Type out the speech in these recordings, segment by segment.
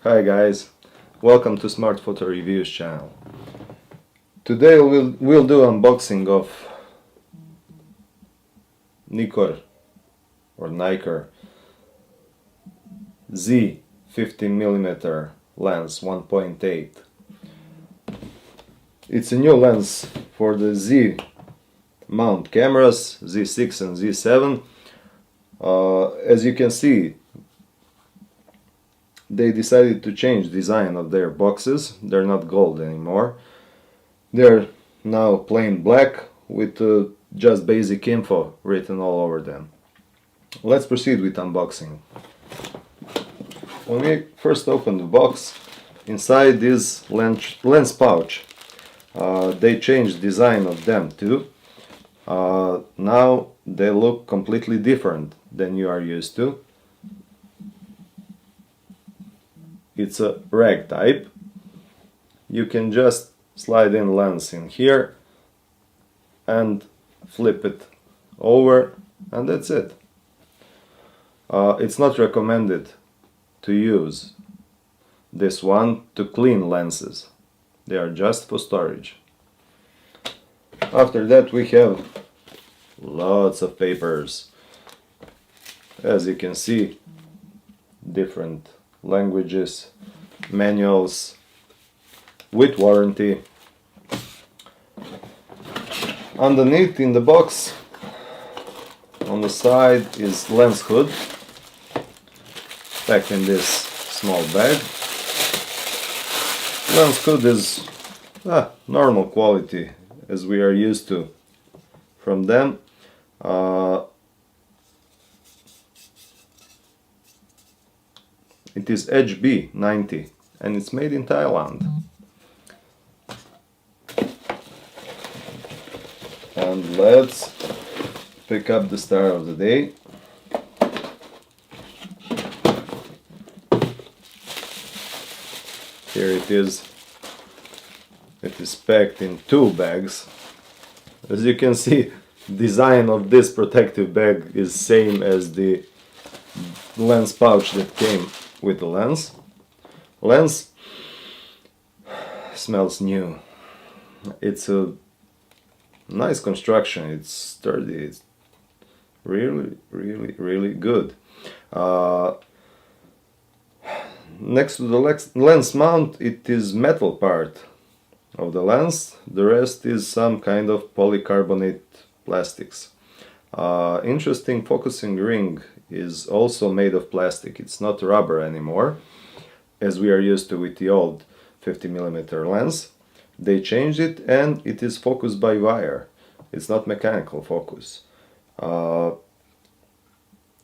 Hi guys, welcome to SmartPhotographyReviews channel. Today we'll do unboxing of NIKKOR Z 15mm lens 1.8. It's a new lens for the Z mount cameras Z6 and Z7. As you can see, they decided to change design of their boxes. They're not gold anymore. They're now plain black with just basic info written all over them. Let's proceed with unboxing. When we first open the box, inside is lens pouch. They changed design of them too. Now they look completely different than you are used to. It's a rag type. You can just slide in lens in here and flip it over, and that's it. It's not recommended to use this one to clean lenses. They are just for storage. After that we have lots of papers. As you can see, different languages, manuals with warranty. Underneath in the box, on the side, is lens hood, packed in this small bag. Lens hood is normal quality as we are used to from them. It is HB90 and it's made in Thailand. And let's pick up the star of the day. Here it is. It is packed in two bags. As you can see, design of this protective bag is same as the lens pouch that came with the lens. Lens smells new. It's a nice construction. It's sturdy. It's really good. Next to the lens mount, it is metal part of the lens. The rest is some kind of polycarbonate plastics. Interesting focusing ring is also made of plastic. It's not rubber anymore, as we are used to with the old 50mm lens. They changed it and it is focused by wire. It's not mechanical focus.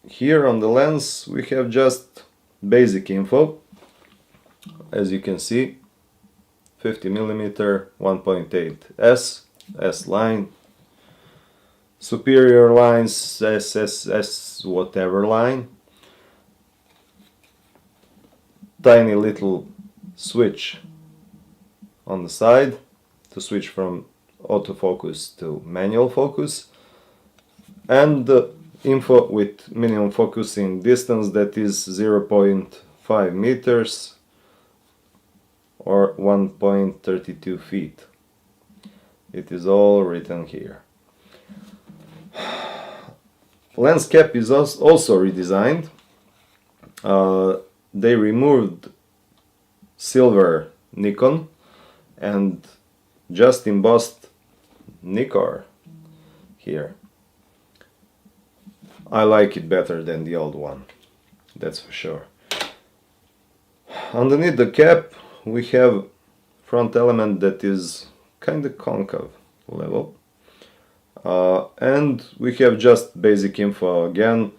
Here on the lens we have just basic info. As you can see, 50mm 1.8 S line, superior lines, S whatever line, tiny little switch on the side to switch from autofocus to manual focus, and the info with minimum focusing distance, that is 0.5 meters or 1.32 feet. It is all written here. Lens cap is also redesigned. They removed silver Nikon and just embossed NIKKOR here. I like it better than the old one, that's for sure. Underneath the cap we have front element that is kind of concave level. And we have just basic info again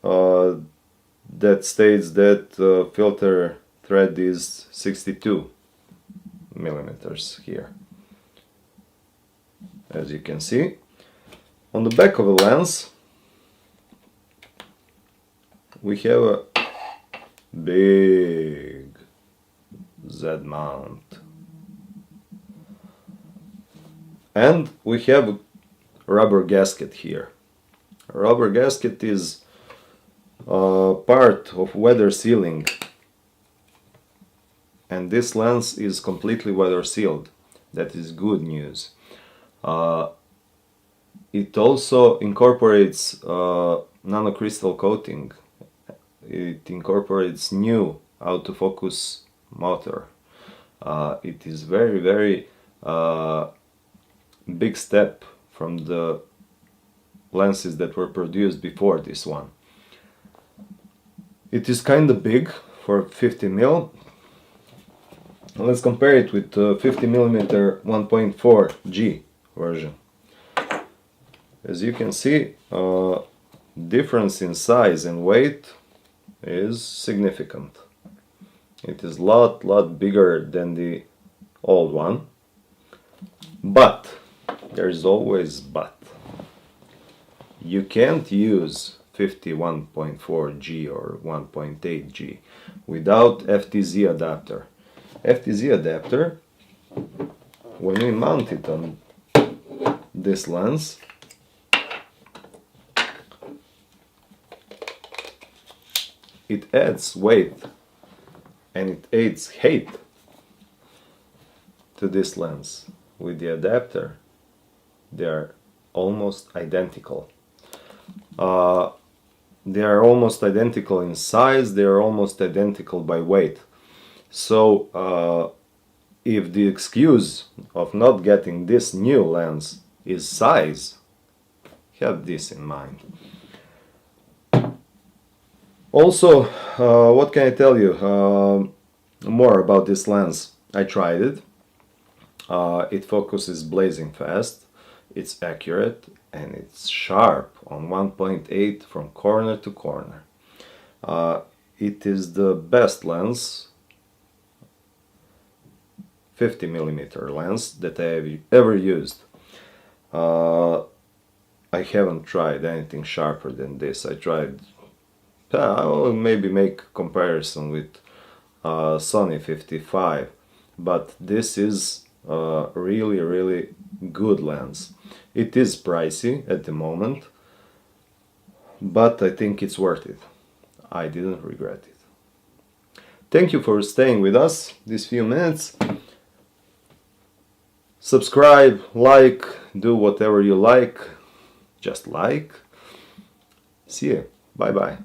that states that filter thread is 62mm here, as you can see. On the back of the lens we have a big Z mount, and we have a rubber gasket here. A rubber gasket is part of weather sealing and this lens is completely weather sealed. That is good news. It also incorporates nanocrystal coating. It incorporates new autofocus motor. It is very big step from the lenses that were produced before this one. It is kind of big for 50mm. Let's compare it with 50mm 1.4 G version. As you can see, difference in size and weight is significant. It is lot bigger than the old one, but there is always but. You can't use 51.4 G or 1.8 G without FTZ adapter. FTZ adapter, when we mount it on this lens, it adds weight and it adds height to this lens. With the adapter, they are almost identical. They are almost identical in size, they are almost identical by weight. So if the excuse of not getting this new lens is size, have this in mind. Also, what can I tell you more about this lens? I tried it. It focuses blazing fast, it's accurate, and it's sharp on 1.8 from corner to corner. It is the best lens, 50mm lens, that I have ever used. I haven't tried anything sharper than this. I tried, I will maybe make a comparison with Sony 55, but this is a really good lens. It is pricey at the moment, but I think it's worth it. I didn't regret it. Thank you for staying with us these few minutes. Subscribe, like, do whatever you like. Just like. See you. Bye bye.